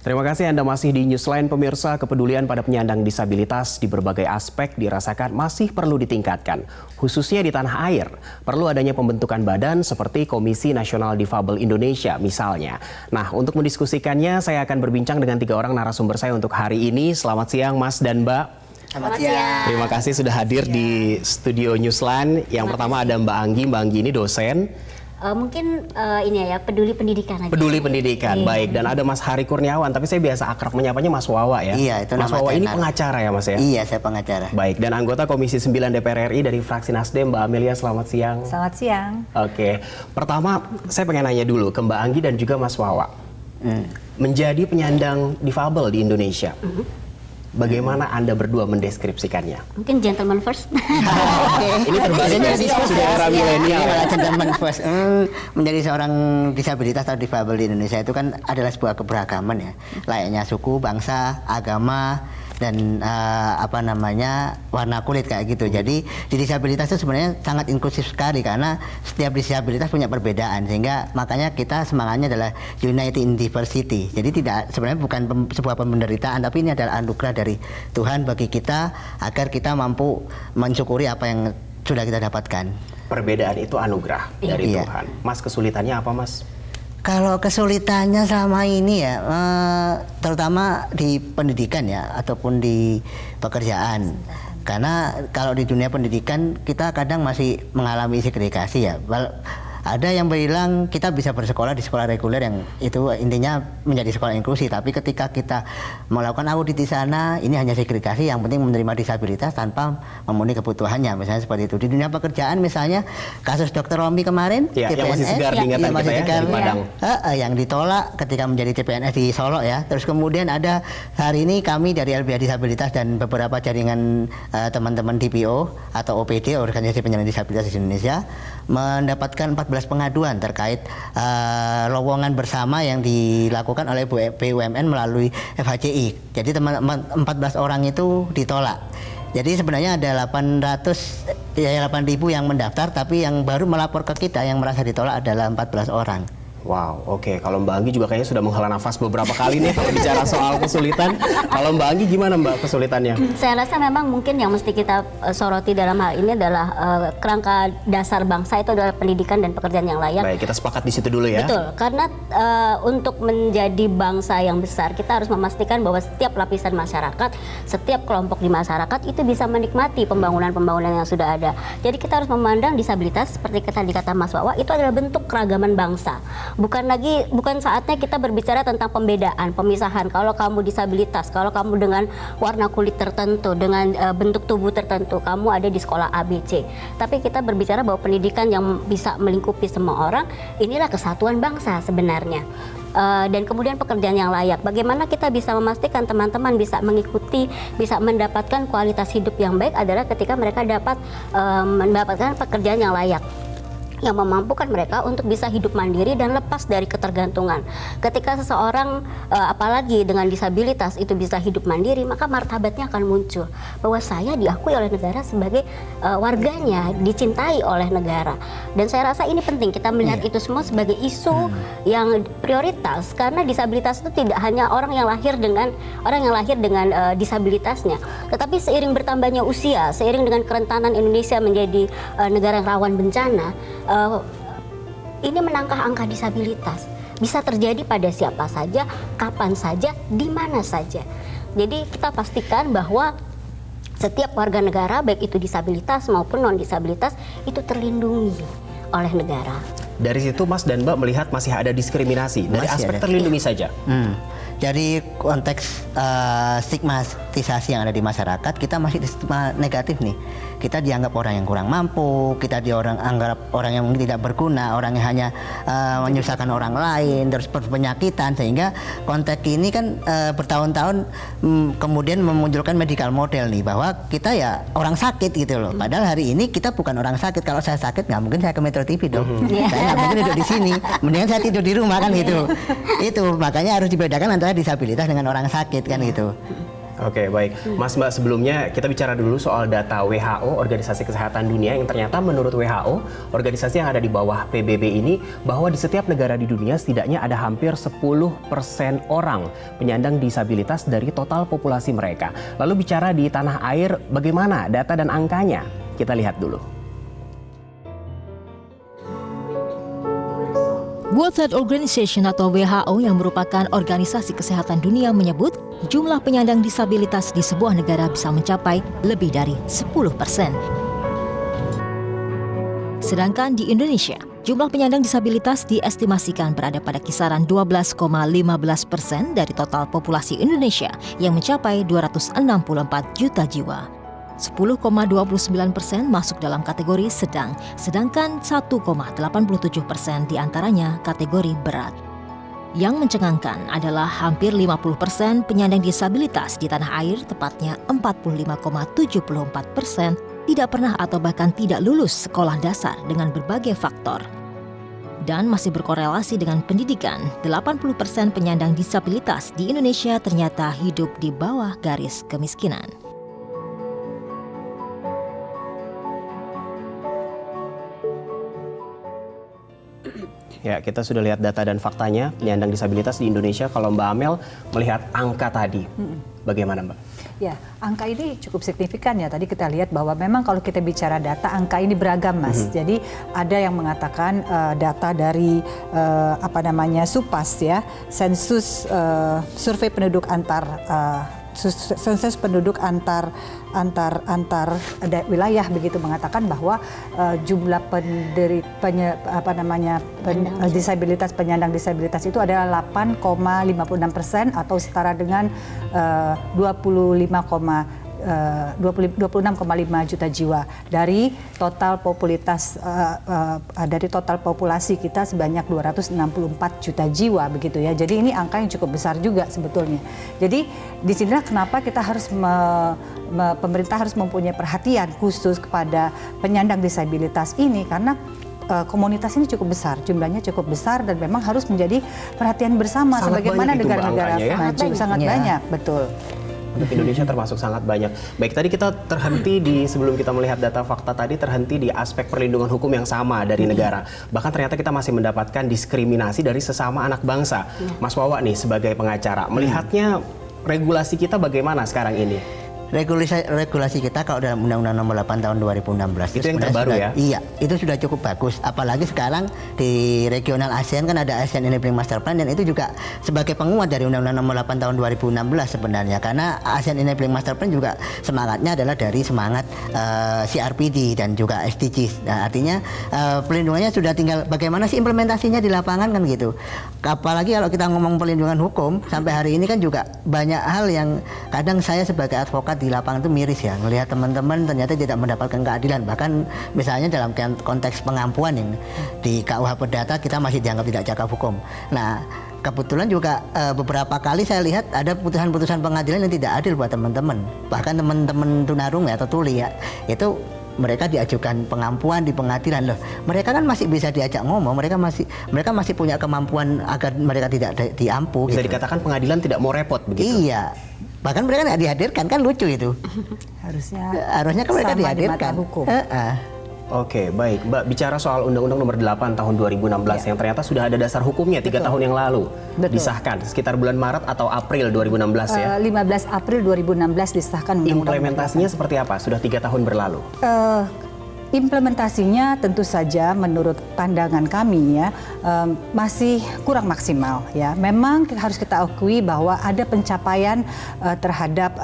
Terima kasih Anda masih di Newsline pemirsa. Kepedulian pada penyandang disabilitas di berbagai aspek dirasakan masih perlu ditingkatkan. Khususnya di tanah air, perlu adanya pembentukan badan seperti Komisi Nasional Difabel Indonesia misalnya. Nah, untuk mendiskusikannya saya akan berbincang dengan 3 orang narasumber saya untuk hari ini. Selamat siang Mas dan Mbak. Selamat siang. Terima kasih sudah hadir di studio Newsline. Yang pertama ada Mbak Anggi. Mbak Anggi ini dosen. Mungkin ini ya, peduli pendidikan aja. Peduli pendidikan, Iya. baik. Dan ada Mas Hari Kurniawan, tapi saya biasa akrab menyapanya Mas Wawa ya. Iya, itu Mas nama Wawa ini tenar. pengacara ya Mas ya? Iya, saya pengacara. Baik, dan anggota Komisi 9 DPR RI dari fraksi Nasdem, Mbak Amelia, selamat siang. Selamat siang. Oke, pertama saya pengen nanya dulu ke Mbak Anggi dan juga Mas Wawa. Menjadi penyandang difabel di Indonesia, bagaimana Anda berdua mendeskripsikannya? Mungkin gentleman first. Ini terbalik sudah era milenial. Iya, gentleman first. Menjadi seorang disabilitas atau difabel di Indonesia itu kan adalah sebuah keberagaman ya. Layaknya suku, bangsa, agama, dan warna kulit kayak gitu. Jadi di disabilitas itu sebenarnya sangat inklusif sekali karena setiap disabilitas punya perbedaan, sehingga makanya kita semangatnya adalah unity in diversity. Jadi sebenarnya bukan sebuah penderitaan, tapi ini adalah anugerah dari Tuhan bagi kita agar kita mampu mensyukuri apa yang sudah kita dapatkan. Perbedaan itu anugerah dari Iya. Tuhan. Mas, kesulitannya apa Mas? Kalau kesulitannya selama ini ya, terutama di pendidikan ya, ataupun di pekerjaan. Karena kalau di dunia pendidikan kita kadang masih mengalami segregasi ya. Ada yang bilang kita bisa bersekolah di sekolah reguler yang itu intinya menjadi sekolah inklusi, tapi ketika kita melakukan audit di sana, ini hanya segregasi, yang penting menerima disabilitas tanpa memenuhi kebutuhannya, misalnya seperti itu. Di dunia pekerjaan misalnya kasus Dr. Romi kemarin, Ya, yang masih segar diingatan yang masih kita ya, segar, di Padang. yang ditolak ketika menjadi CPNS di Solo ya. Terus kemudian ada hari ini kami dari LBH Disabilitas dan beberapa jaringan teman-teman DPO atau OPD, Organisasi Penyandang Disabilitas di Indonesia, mendapatkan 14 pengaduan terkait lowongan bersama yang dilakukan oleh BUMN melalui FHCI. Jadi 14 orang itu ditolak. Jadi sebenarnya ada 8.000 yang mendaftar, tapi yang baru melapor ke kita yang merasa ditolak adalah 14 orang. Wow, oke. Kalau Mbak Anggi juga kayaknya sudah menghela nafas beberapa kali nih kalau bicara soal kesulitan. Kalau Mbak Anggi gimana Mbak kesulitannya? Saya rasa memang mungkin yang mesti kita soroti dalam hal ini adalah kerangka dasar bangsa itu adalah pendidikan dan pekerjaan yang layak. Baik, kita sepakat di situ dulu ya. Betul, karena untuk menjadi bangsa yang besar kita harus memastikan bahwa setiap lapisan masyarakat, setiap kelompok di masyarakat itu bisa menikmati pembangunan-pembangunan yang sudah ada. Jadi kita harus memandang disabilitas seperti tadi kata Mas Wawa, itu adalah bentuk keragaman bangsa. Bukan saatnya kita berbicara tentang pembedaan, pemisahan. Kalau kamu disabilitas, kalau kamu dengan warna kulit tertentu, dengan bentuk tubuh tertentu, kamu ada di sekolah ABC. Tapi kita berbicara bahwa pendidikan yang bisa melingkupi semua orang, inilah kesatuan bangsa sebenarnya. Dan kemudian pekerjaan yang layak. Bagaimana kita bisa memastikan teman-teman bisa mengikuti, bisa mendapatkan kualitas hidup yang baik adalah ketika mereka dapat mendapatkan pekerjaan yang layak, yang memampukan mereka untuk bisa hidup mandiri dan lepas dari ketergantungan. Ketika seseorang apalagi dengan disabilitas itu bisa hidup mandiri, maka martabatnya akan muncul bahwa saya diakui oleh negara sebagai warganya, dicintai oleh negara. Dan saya rasa ini penting kita melihat itu semua sebagai isu yang prioritas, karena disabilitas itu tidak hanya orang yang lahir dengan disabilitasnya, tetapi seiring bertambahnya usia, seiring dengan kerentanan Indonesia menjadi negara yang rawan bencana, ini menangkah angka disabilitas. Bisa terjadi pada siapa saja, kapan saja, di mana saja. Jadi kita pastikan bahwa setiap warga negara, baik itu disabilitas maupun non-disabilitas, itu terlindungi oleh negara. Dari situ Mas dan Mbak melihat masih ada diskriminasi dari Masih aspek ada. terlindungi saja. Jadi konteks stigmatisasi yang ada di masyarakat, kita masih di stigma negatif nih. Kita dianggap orang yang kurang mampu, kita anggap orang yang mungkin tidak berguna, orang yang hanya menyusahkan orang lain, terus penyakitan, sehingga konteks ini kan bertahun-tahun kemudian memunculkan medical model nih, bahwa kita ya orang sakit gitu loh. Padahal hari ini kita bukan orang sakit. Kalau saya sakit nggak mungkin saya ke Metro TV dong. Saya nggak mungkin duduk di sini. Mendingan saya tidur di rumah kan gitu. Itu makanya harus dibedakan antara disabilitas dengan orang sakit kan gitu. Oke, baik. Mas Mbak, sebelumnya kita bicara dulu soal data WHO, Organisasi Kesehatan Dunia, yang ternyata menurut WHO, organisasi yang ada di bawah PBB ini, bahwa di setiap negara di dunia setidaknya ada hampir 10% orang penyandang disabilitas dari total populasi mereka. Lalu bicara di tanah air, bagaimana data dan angkanya? Kita lihat dulu. World Health Organization atau WHO yang merupakan organisasi kesehatan dunia menyebut jumlah penyandang disabilitas di sebuah negara bisa mencapai lebih dari 10%. Sedangkan di Indonesia, jumlah penyandang disabilitas diestimasikan berada pada kisaran 12,15% dari total populasi Indonesia yang mencapai 264 juta jiwa. 10,29% masuk dalam kategori sedang, sedangkan 1,87% diantaranya kategori berat. Yang mencengangkan adalah hampir 50% penyandang disabilitas di tanah air, tepatnya 45,74%, tidak pernah atau bahkan tidak lulus sekolah dasar dengan berbagai faktor. Dan masih berkorelasi dengan pendidikan, 80% penyandang disabilitas di Indonesia ternyata hidup di bawah garis kemiskinan. Ya, kita sudah lihat data dan faktanya penyandang disabilitas di Indonesia. Kalau Mbak Amel melihat angka tadi, bagaimana Mbak? Ya, angka ini cukup signifikan ya. Tadi kita lihat bahwa memang kalau kita bicara data, angka ini beragam, Mas. Jadi ada yang mengatakan data dari SUPAS ya, sensus survei penduduk sensus penduduk antar wilayah begitu mengatakan bahwa jumlah disabilitas penyandang disabilitas itu adalah 8,56% atau setara dengan 26,5 juta jiwa dari total populasi kita sebanyak 264 juta jiwa begitu ya. Jadi ini angka yang cukup besar juga sebetulnya. Jadi disinilah kenapa kita harus pemerintah harus mempunyai perhatian khusus kepada penyandang disabilitas ini karena komunitas ini cukup besar, jumlahnya cukup besar dan memang harus menjadi perhatian bersama sebagaimana negara-negara maju. Sangat banyak, betul. Untuk Indonesia termasuk sangat banyak. Baik, tadi kita terhenti sebelum kita melihat data fakta tadi, terhenti di aspek perlindungan hukum yang sama dari negara. Bahkan ternyata kita masih mendapatkan diskriminasi dari sesama anak bangsa. Mas Wawa nih sebagai pengacara, melihatnya regulasi kita bagaimana sekarang ini? Regulasi kita kalau dalam Undang-Undang Nomor 8 Tahun 2016 itu yang terbaru ya? Iya, itu sudah cukup bagus. Apalagi sekarang di regional ASEAN kan ada ASEAN Enabling Master Plan dan itu juga sebagai penguat dari Undang-Undang Nomor 8 Tahun 2016 sebenarnya. Karena ASEAN Enabling Master Plan juga semangatnya adalah dari semangat CRPD dan juga SDGs. Nah, artinya pelindungannya sudah tinggal bagaimana sih implementasinya di lapangan kan gitu. Apalagi kalau kita ngomong perlindungan hukum sampai hari ini kan juga banyak hal yang kadang saya sebagai advokat di lapangan itu miris ya, melihat teman-teman ternyata tidak mendapatkan keadilan. Bahkan misalnya dalam konteks pengampuan yang di KUH Perdata kita masih dianggap tidak cakap hukum. Nah, kebetulan juga beberapa kali saya lihat ada putusan-putusan pengadilan yang tidak adil buat teman-teman. Bahkan teman-teman tunarungu atau tuli ya, itu mereka diajukan pengampuan di pengadilan loh. Mereka kan masih bisa diajak ngomong, mereka masih punya kemampuan agar mereka tidak diampu. Bisa gitu. dikatakan pengadilan tidak mau repot begitu. Iya. Bahkan mereka nggak dihadirkan, kan lucu itu. Harusnya kan mereka dihadirkan. Oke, baik. Mbak, bicara soal Undang-Undang Nomor 8 Tahun 2016 yang ternyata sudah ada dasar hukumnya 3 tahun yang lalu. Disahkan sekitar bulan Maret atau April 2016 ya? 15 April 2016 disahkan Undang-Undang. Implementasinya seperti apa? Sudah 3 tahun berlalu. Implementasinya tentu saja menurut pandangan kami ya masih kurang maksimal ya. Memang harus kita akui bahwa ada pencapaian terhadap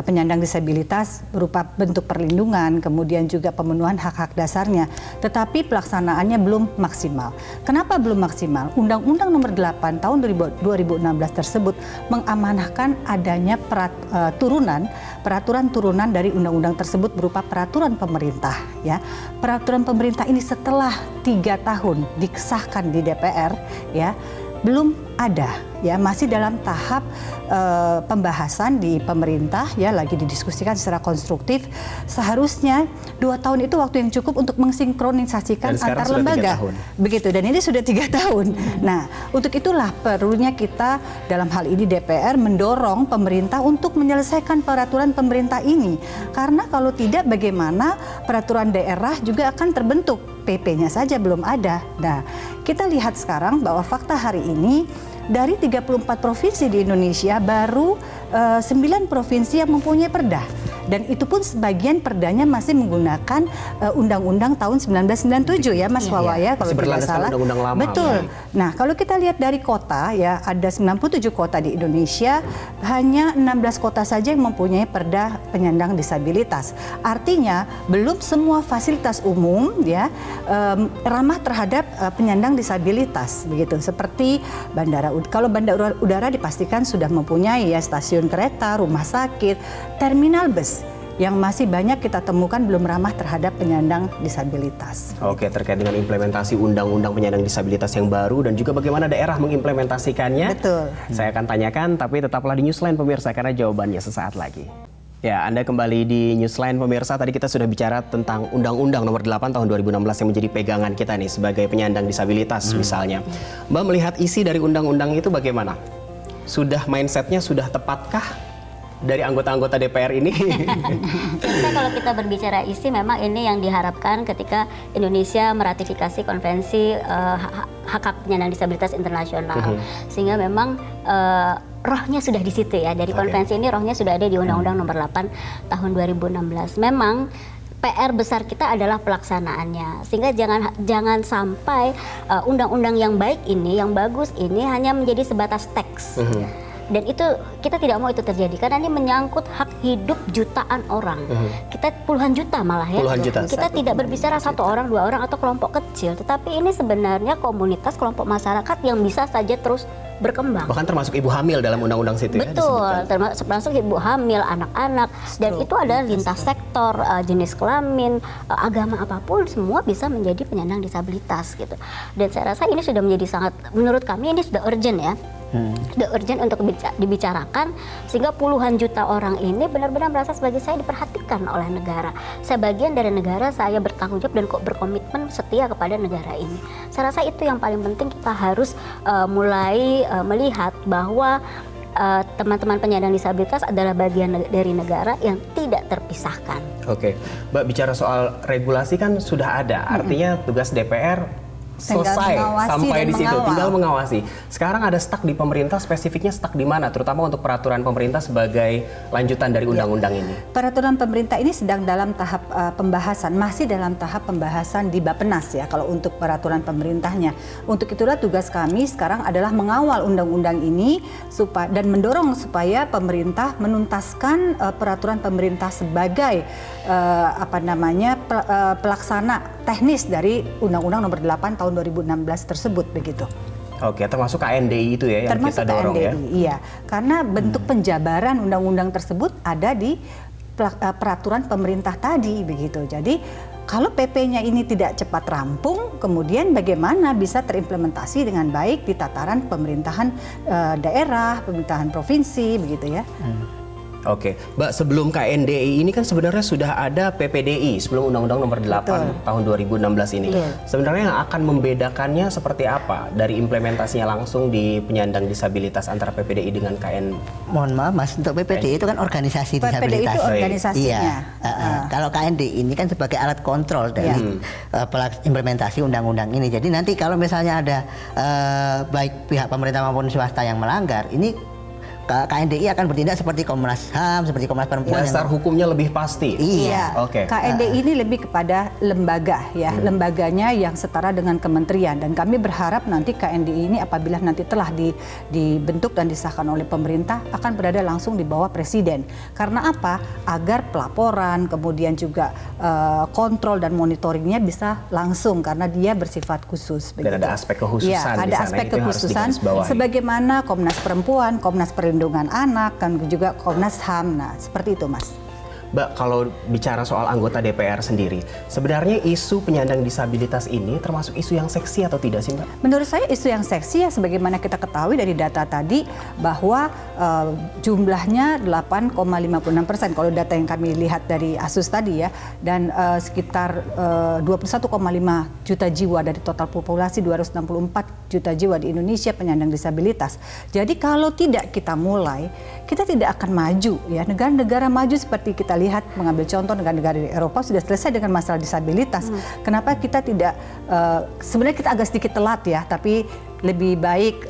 penyandang disabilitas berupa bentuk perlindungan, kemudian juga pemenuhan hak-hak dasarnya. Tetapi pelaksanaannya belum maksimal. Kenapa belum maksimal? Undang-Undang Nomor 8 Tahun 2016 tersebut mengamanahkan adanya peraturan turunan dari undang-undang tersebut berupa peraturan pemerintah ya. Peraturan pemerintah ini setelah 3 tahun disahkan di DPR ya, belum ada ya, masih dalam tahap pembahasan di pemerintah ya, lagi didiskusikan secara konstruktif. Seharusnya 2 tahun itu waktu yang cukup untuk mensinkronisasikan antar lembaga. Begitu, dan ini sudah 3 tahun. Nah, untuk itulah perlunya kita dalam hal ini DPR mendorong pemerintah untuk menyelesaikan peraturan pemerintah ini. Karena kalau tidak, bagaimana peraturan daerah juga akan terbentuk, PP-nya saja belum ada. Nah, kita lihat sekarang bahwa fakta hari ini dari 34 provinsi di Indonesia baru 9 provinsi yang mempunyai perda. Dan itu pun sebagian perdanya masih menggunakan undang-undang tahun 1997 ya Mas Wawa ya, kalau tidak salah. Undang-undang lama. Betul. Nah, kalau kita lihat dari kota ya, ada 97 kota di Indonesia, hanya 16 kota saja yang mempunyai perda penyandang disabilitas. Artinya belum semua fasilitas umum ya ramah terhadap penyandang disabilitas begitu. Seperti bandara, kalau bandara udara dipastikan sudah mempunyai ya stasiun kereta, rumah sakit, terminal bus. Yang masih banyak kita temukan belum ramah terhadap penyandang disabilitas. Oke, terkait dengan implementasi undang-undang penyandang disabilitas yang baru dan juga bagaimana daerah mengimplementasikannya. Betul. Saya akan tanyakan, tapi tetaplah di Newsline pemirsa karena jawabannya sesaat lagi. Ya, Anda kembali di Newsline pemirsa. Tadi kita sudah bicara tentang Undang-Undang Nomor 8 Tahun 2016 yang menjadi pegangan kita nih sebagai penyandang disabilitas misalnya. Mbak melihat isi dari undang-undang itu bagaimana? Sudah mindsetnya sudah tepatkah dari anggota-anggota DPR ini? Sebenarnya kalau kita berbicara isi, memang ini yang diharapkan ketika Indonesia meratifikasi konvensi hak-hak penyandang disabilitas internasional. Sehingga memang rohnya sudah di situ ya, dari konvensi ini rohnya sudah ada di Undang-Undang Nomor 8 Tahun 2016. Memang PR besar kita adalah pelaksanaannya, sehingga jangan sampai undang-undang yang baik ini, yang bagus ini hanya menjadi sebatas teks. Dan itu kita tidak mau itu terjadi karena ini menyangkut hak hidup jutaan orang. Kita puluhan juta malah ya. Puluhan juta. Kita tidak berbicara 1 orang, 2 orang atau kelompok kecil, tetapi ini sebenarnya komunitas kelompok masyarakat yang bisa saja terus berkembang. Bahkan termasuk ibu hamil dalam undang-undang situ ya. Betul, termasuk ibu hamil, anak-anak, dan itu adalah lintas sektor, jenis kelamin, agama apapun, semua bisa menjadi penyandang disabilitas gitu. Dan saya rasa ini sudah menjadi sangat, menurut kami ini sudah urgent ya. Sudah urgent untuk dibicarakan, sehingga puluhan juta orang ini benar-benar merasa sebagai saya diperhatikan oleh negara. Saya bagian dari negara, saya bertanggung jawab dan kok berkomitmen setia kepada negara ini. Saya rasa itu yang paling penting, kita harus mulai melihat bahwa teman-teman penyandang disabilitas adalah bagian dari negara yang tidak terpisahkan. Oke, Mbak bicara soal regulasi kan sudah ada, artinya tugas DPR selesai sampai di situ, tinggal mengawasi. Sekarang ada stuck di pemerintah, spesifiknya stuck di mana, terutama untuk peraturan pemerintah sebagai lanjutan dari undang-undang ini? Peraturan pemerintah ini sedang dalam tahap pembahasan, masih dalam tahap pembahasan di Bappenas ya kalau untuk peraturan pemerintahnya. Untuk itulah tugas kami sekarang adalah mengawal undang-undang ini dan mendorong supaya pemerintah menuntaskan peraturan pemerintah sebagai pelaksana teknis dari Undang-Undang Nomor 8 Tahun 2016 tersebut begitu. Oke, termasuk KNDI itu ya yang termasuk kita dorong KNDI, ya? Iya, karena bentuk penjabaran undang-undang tersebut ada di peraturan pemerintah tadi begitu. Jadi kalau PP-nya ini tidak cepat rampung, kemudian bagaimana bisa terimplementasi dengan baik di tataran pemerintahan daerah, pemerintahan provinsi begitu ya. Oke, Mbak, sebelum KNDI ini kan sebenarnya sudah ada PPDI sebelum Undang-Undang Nomor 8 Tahun 2016 ini. Sebenarnya yang akan membedakannya seperti apa dari implementasinya langsung di penyandang disabilitas antara PPDI dengan KN? Mohon maaf Mas, untuk PPDI itu kan organisasi disabilitas. PPDI itu organisasinya. Iya. Kalau KNDI ini kan sebagai alat kontrol dari implementasi undang-undang ini. Jadi nanti kalau misalnya ada baik pihak pemerintah maupun swasta yang melanggar, ini KNDI akan bertindak seperti Komnas HAM, seperti Komnas Perempuan. Dasar hukumnya lebih pasti. Iya. Oke. KNDI ini lebih kepada lembaga ya, lembaganya yang setara dengan kementerian, dan kami berharap nanti KNDI ini apabila nanti telah dibentuk dan disahkan oleh pemerintah akan berada langsung di bawah presiden. Karena apa? Agar pelaporan kemudian juga kontrol dan monitoringnya bisa langsung karena dia bersifat khusus. Dan ada aspek kekhususan ya, di ada sana, aspek itu yang harus kekhususan digarisbawahi. sebagaimana Komnas Perempuan, Komnas Perlindungan Anak, dan juga Komnas HAM. Nah, seperti itu, Mas. Mbak, kalau bicara soal anggota DPR sendiri, sebenarnya isu penyandang disabilitas ini termasuk isu yang seksi atau tidak sih, Mbak? Menurut saya isu yang seksi ya, sebagaimana kita ketahui dari data tadi bahwa jumlahnya 8,56% kalau data yang kami lihat dari ASUS tadi ya, dan sekitar 21,5 juta jiwa dari total populasi 264 juta jiwa di Indonesia penyandang disabilitas. Jadi kalau tidak kita mulai, kita tidak akan maju ya. Negara-negara maju seperti kita lihat, mengambil contoh negara-negara di Eropa sudah selesai dengan masalah disabilitas. Kenapa kita tidak, sebenarnya kita agak sedikit telat ya, tapi lebih baik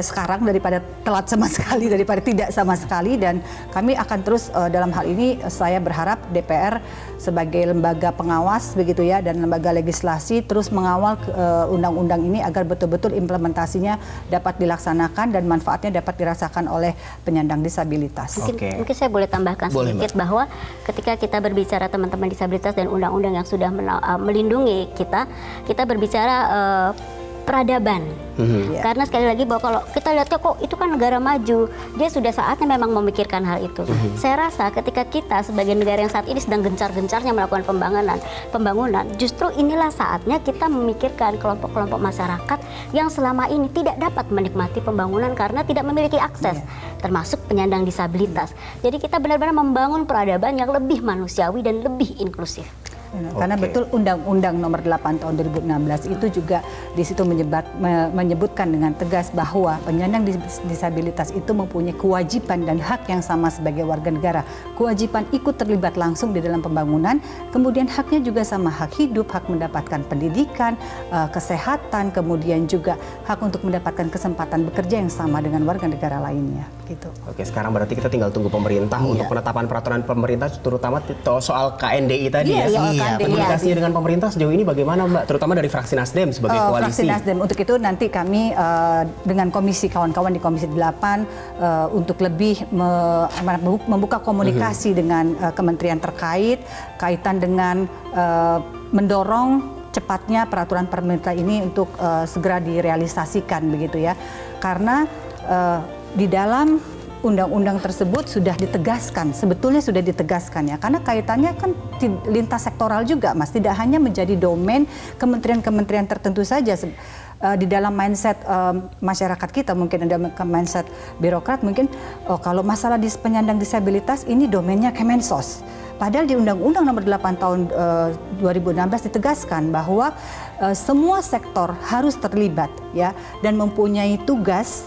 sekarang daripada telat sama sekali, daripada tidak sama sekali. Dan kami akan terus dalam hal ini, saya berharap DPR sebagai lembaga pengawas begitu ya, dan lembaga legislasi terus mengawal undang-undang ini agar betul-betul implementasinya dapat dilaksanakan dan manfaatnya dapat dirasakan oleh penyandang disabilitas. Mungkin saya boleh tambahkan sedikit bahwa ketika kita berbicara teman-teman disabilitas dan undang-undang yang sudah melindungi kita berbicara peradaban. Karena sekali lagi bahwa kalau kita lihat kok itu kan negara maju, dia sudah saatnya memang memikirkan hal itu. Saya rasa ketika kita sebagai negara yang saat ini sedang gencar-gencarnya melakukan pembangunan, justru inilah saatnya kita memikirkan kelompok-kelompok masyarakat yang selama ini tidak dapat menikmati pembangunan karena tidak memiliki akses, termasuk penyandang disabilitas. Jadi kita benar-benar membangun peradaban yang lebih manusiawi dan lebih inklusif. Karena betul Undang-Undang Nomor 8 Tahun 2016 itu juga di situ menyebutkan dengan tegas bahwa penyandang disabilitas itu mempunyai kewajiban dan hak yang sama sebagai warga negara. Kewajiban ikut terlibat langsung di dalam pembangunan, kemudian haknya juga sama, hak hidup, hak mendapatkan pendidikan, kesehatan, kemudian juga hak untuk mendapatkan kesempatan bekerja yang sama dengan warga negara lainnya. Gitu. Oke, sekarang berarti kita tinggal tunggu pemerintah untuk penetapan peraturan pemerintah, terutama soal KNDI tadi ya. Komunikasinya dengan pemerintah sejauh ini bagaimana, Mbak? Terutama dari fraksi Nasdem sebagai koalisi. Fraksi Nasdem, untuk itu nanti kami dengan komisi kawan-kawan di Komisi 8 untuk lebih membuka komunikasi dengan kementerian terkait, kaitan dengan mendorong cepatnya peraturan pemerintah ini untuk segera direalisasikan begitu ya. Karena di dalam undang-undang tersebut sudah ditegaskan, sebetulnya sudah ditegaskan ya, karena kaitannya kan lintas sektoral juga, Mas, tidak hanya menjadi domain kementerian-kementerian tertentu saja. Di dalam mindset masyarakat kita, mungkin ada mindset birokrat, mungkin kalau masalah penyandang disabilitas ini domainnya Kemensos. Padahal di Undang-Undang Nomor 8 Tahun 2016 ditegaskan bahwa semua sektor harus terlibat ya, dan mempunyai tugas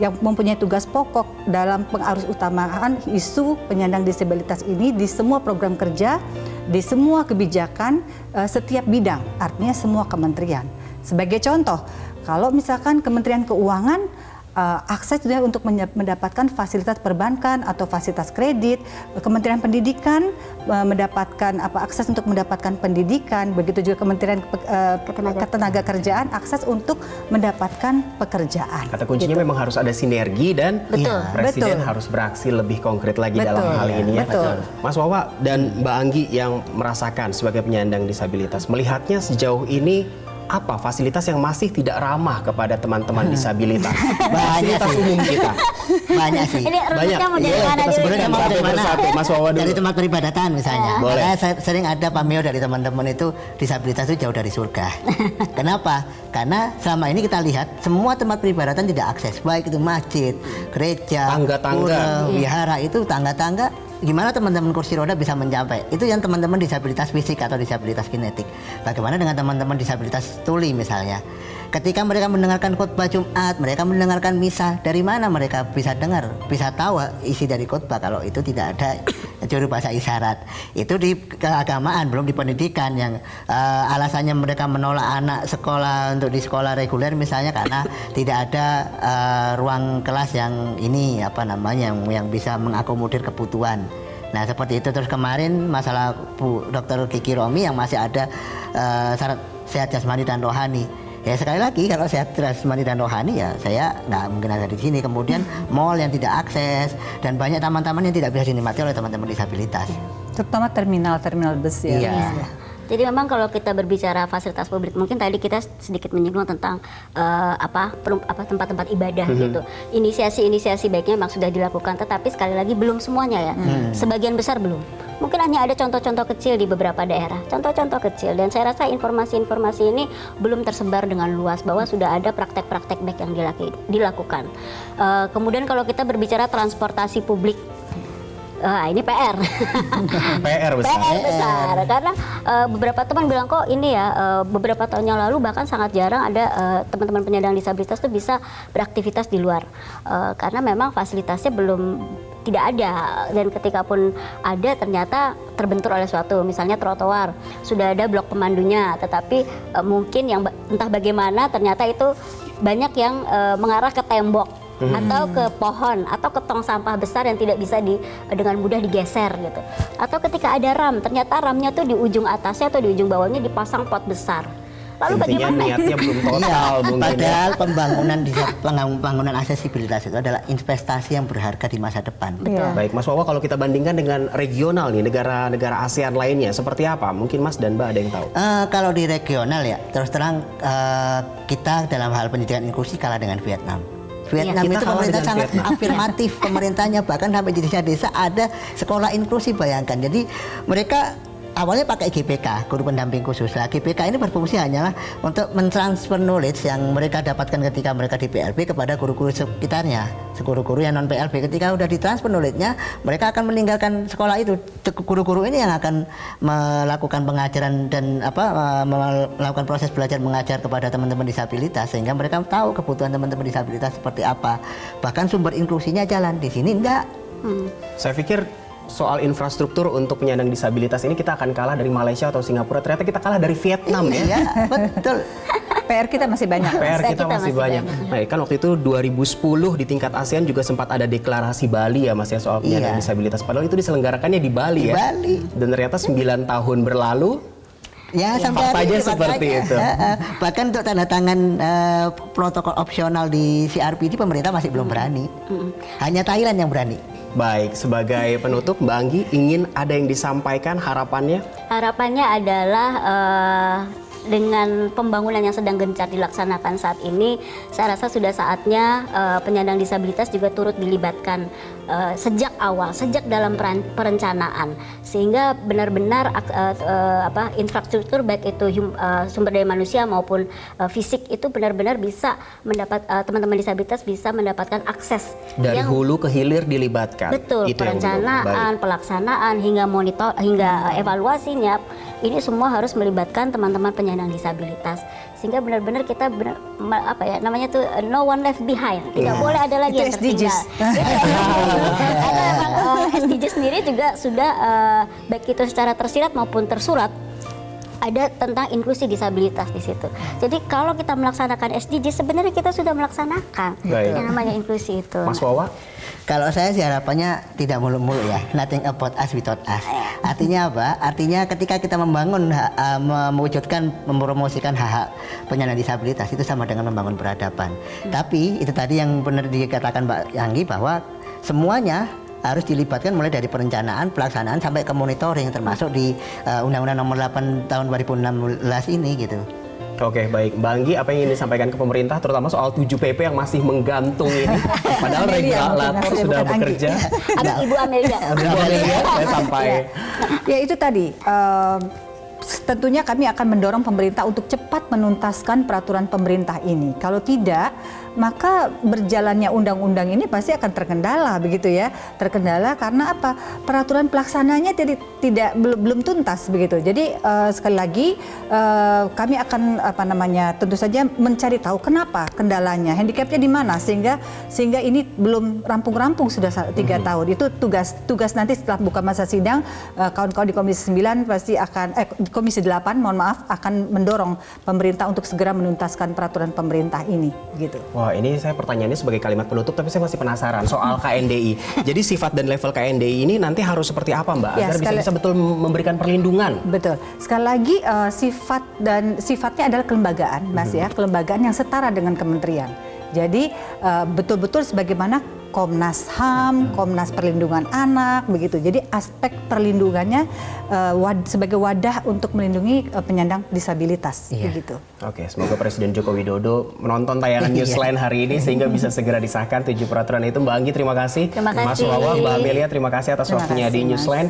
yang mempunyai tugas pokok dalam pengarusutamaan isu penyandang disabilitas ini di semua program kerja, di semua kebijakan, setiap bidang, artinya semua kementerian. Sebagai contoh, kalau misalkan Kementerian Keuangan akses untuk mendapatkan fasilitas perbankan atau fasilitas kredit, Kementerian Pendidikan mendapatkan akses untuk mendapatkan pendidikan, begitu juga Kementerian Ketenagakerjaan akses untuk mendapatkan pekerjaan. Kata kuncinya memang harus ada sinergi dan Presiden harus beraksi lebih konkret lagi dalam hal ini ya. Mas Wawa dan Mbak Anggi yang merasakan sebagai penyandang disabilitas, melihatnya sejauh ini apa fasilitas yang masih tidak ramah kepada teman-teman disabilitas? Fasilitas umum kita. Banyak sih. Ini rumitnya mau dari mana? Kita sebenarnya mau dari mana? Mas Wawa dulu. Dari tempat peribadatan misalnya. Boleh. Karena sering ada pameo dari teman-teman itu disabilitas itu jauh dari surga. Kenapa? Karena selama ini kita lihat semua tempat peribadatan tidak akses, baik itu masjid, gereja, tangga-tangga, wihara, itu tangga-tangga. Gimana teman-teman kursi roda bisa mencapai? Itu yang teman-teman disabilitas fisik atau disabilitas kinetik. Bagaimana dengan teman-teman disabilitas tuli misalnya? Ketika mereka mendengarkan khotbah Jumat, mereka mendengarkan misa, dari mana mereka bisa dengar, bisa tahu isi dari khotbah kalau itu tidak ada juru bahasa isyarat? Itu di keagamaan, belum di pendidikan yang alasannya mereka menolak anak sekolah untuk di sekolah reguler misalnya karena tidak ada ruang kelas yang ini yang bisa mengakomodir kebutuhan. Nah seperti itu. Terus kemarin masalah Bu Dr. Kiki Romi yang masih ada syarat sehat jasmani dan rohani. Ya sekali lagi kalau sehat jasmani dan rohani ya saya nggak mungkin ada di sini. Kemudian mall yang tidak akses dan banyak taman-taman yang tidak bisa dinikmati oleh teman-teman disabilitas. Terutama terminal bus ya. Iya. Jadi memang kalau kita berbicara fasilitas publik, mungkin tadi kita sedikit menyinggung tentang tempat-tempat ibadah gitu. Inisiasi-inisiasi baiknya memang sudah dilakukan, tetapi sekali lagi belum semuanya ya. Sebagian besar belum. Mungkin hanya ada contoh-contoh kecil di beberapa daerah, contoh-contoh kecil. Dan saya rasa informasi-informasi ini belum tersebar dengan luas bahwa sudah ada praktek-praktek baik yang dilakukan. Kemudian kalau kita berbicara transportasi publik, ini PR. PR besar. PR besar. Karena beberapa teman bilang kok ini ya, beberapa tahun yang lalu bahkan sangat jarang ada teman-teman penyandang disabilitas itu bisa beraktivitas di luar. Karena memang fasilitasnya belum tidak ada, dan ketika pun ada ternyata terbentur oleh suatu, misalnya trotoar, sudah ada blok pemandunya, tetapi mungkin yang entah bagaimana ternyata itu banyak yang mengarah ke tembok atau ke pohon atau ke tong sampah besar yang tidak bisa dengan mudah digeser gitu. Atau ketika ada ram, ternyata ramnya tuh di ujung atasnya atau di ujung bawahnya dipasang pot besar. Lalu Intinya bagaimana? niatnya belum total mungkin. Padahal pembangunan aksesibilitas itu adalah investasi yang berharga di masa depan. Iya. Baik, Mas Wawa, kalau kita bandingkan dengan regional nih, negara-negara ASEAN lainnya, seperti apa? Mungkin Mas dan Mbak ada yang tahu. Kalau di regional ya, terus terang kita dalam hal pendidikan inklusi kalah dengan Vietnam. Vietnam Kita itu kalah pemerintah dengan sangat Vietnam. afirmatif, pemerintahnya bahkan sampai di desa-desa ada sekolah inklusi, bayangkan. Jadi mereka awalnya pakai GPK, guru pendamping khusus. Nah, GPK ini berfungsi hanyalah untuk mentransfer knowledge yang mereka dapatkan ketika mereka di PLB kepada guru-guru sekitarnya, guru-guru yang non PLB. Ketika udah ditransfer knowledge-nya, mereka akan meninggalkan sekolah itu. Guru-guru ini yang akan melakukan pengajaran dan melakukan proses belajar mengajar kepada teman-teman disabilitas, sehingga mereka tahu kebutuhan teman-teman disabilitas seperti apa. Bahkan sumber inklusinya jalan, di sini enggak. Saya pikir soal infrastruktur untuk penyandang disabilitas ini kita akan kalah dari Malaysia atau Singapura. Ternyata kita kalah dari Vietnam ya. Iya, betul. PR kita masih banyak. PR kita masih banyak. Baik, kan waktu itu 2010 di tingkat ASEAN juga sempat ada deklarasi Bali ya Mas ya, soal penyandang disabilitas. Padahal itu diselenggarakannya di Bali ya. Bali. Dan ternyata 9 tahun berlalu Ya, sampai faktanya hari ini seperti faktanya. itu. Bahkan untuk tanda tangan protokol opsional di CRPD pemerintah masih belum berani. Hanya Thailand yang berani. Baik, sebagai penutup Mbak Anggi ingin ada yang disampaikan harapannya? Harapannya adalah dengan pembangunan yang sedang gencar dilaksanakan saat ini, saya rasa sudah saatnya penyandang disabilitas juga turut dilibatkan sejak awal, sejak dalam perencanaan, sehingga benar-benar infrastruktur baik itu sumber daya manusia maupun fisik itu benar-benar bisa mendapat teman-teman disabilitas bisa mendapatkan akses Dari yang hulu ke hilir dilibatkan. betul, Itu yang belum. perencanaan, Baik. pelaksanaan hingga monitor hingga evaluasinya. Ini semua harus melibatkan teman-teman penyandang disabilitas, sehingga benar-benar kita namanya tuh no one left behind, tidak boleh ada lagi Itu yang tertinggal. Karena memang SDGs sendiri juga sudah baik itu secara tersirat maupun tersurat ada tentang inklusi disabilitas di situ. Jadi kalau kita melaksanakan SDGs sebenarnya kita sudah melaksanakan Baik. yang namanya inklusi itu. Mas Wawa? Kalau saya sih harapannya tidak muluk-muluk ya, nothing about us without us. Artinya apa? Artinya ketika kita membangun, mewujudkan, mempromosikan hak-hak penyandang disabilitas itu sama dengan membangun peradaban. Tapi itu tadi yang benar dikatakan Mbak Anggi bahwa semuanya harus dilibatkan mulai dari perencanaan, pelaksanaan sampai ke monitoring, termasuk di Undang-Undang Nomor 8 Tahun 2016 ini gitu. Oke, baik. Mbak Anggi, apa yang ingin disampaikan ke pemerintah, terutama soal 7 PP yang masih menggantung ini? Padahal regulator sudah bukan Anggi. bekerja. Ibu Amelia. Bu Amelia, saya sampai... Ya itu tadi, tentunya kami akan mendorong pemerintah untuk cepat menuntaskan peraturan pemerintah ini. Kalau tidak, maka berjalannya undang-undang ini pasti akan terkendala, begitu ya. Terkendala karena apa? Peraturan pelaksananya belum tuntas begitu. Jadi sekali lagi kami akan tentu saja mencari tahu kenapa kendalanya, handicapnya di mana sehingga ini belum rampung-rampung sudah 3 tahun. Itu tugas nanti setelah buka masa sidang kawan-kawan di Komisi 9 pasti akan Komisi 8 akan mendorong pemerintah untuk segera menuntaskan peraturan pemerintah ini gitu. Wah, ini saya pertanyaannya sebagai kalimat penutup, tapi saya masih penasaran soal KNDI. Jadi sifat dan level KNDI ini nanti harus seperti apa, Mbak? Ya, Agar bisa betul memberikan perlindungan. Betul. Sekali lagi sifatnya adalah kelembagaan, Mas ya, kelembagaan yang setara dengan kementerian. Jadi betul-betul sebagaimana Komnas HAM, Komnas Perlindungan Anak, begitu. Jadi aspek perlindungannya sebagai wadah untuk melindungi penyandang disabilitas, begitu. Oke, semoga Presiden Joko Widodo menonton tayangan Newsline hari ini sehingga bisa segera disahkan 7 peraturan itu. Mbak Anggi, terima kasih. Terima Mas kasih. Wawa, Mbak Amelia, terima kasih atas Terima waktunya kasih, di Mas. Newsline.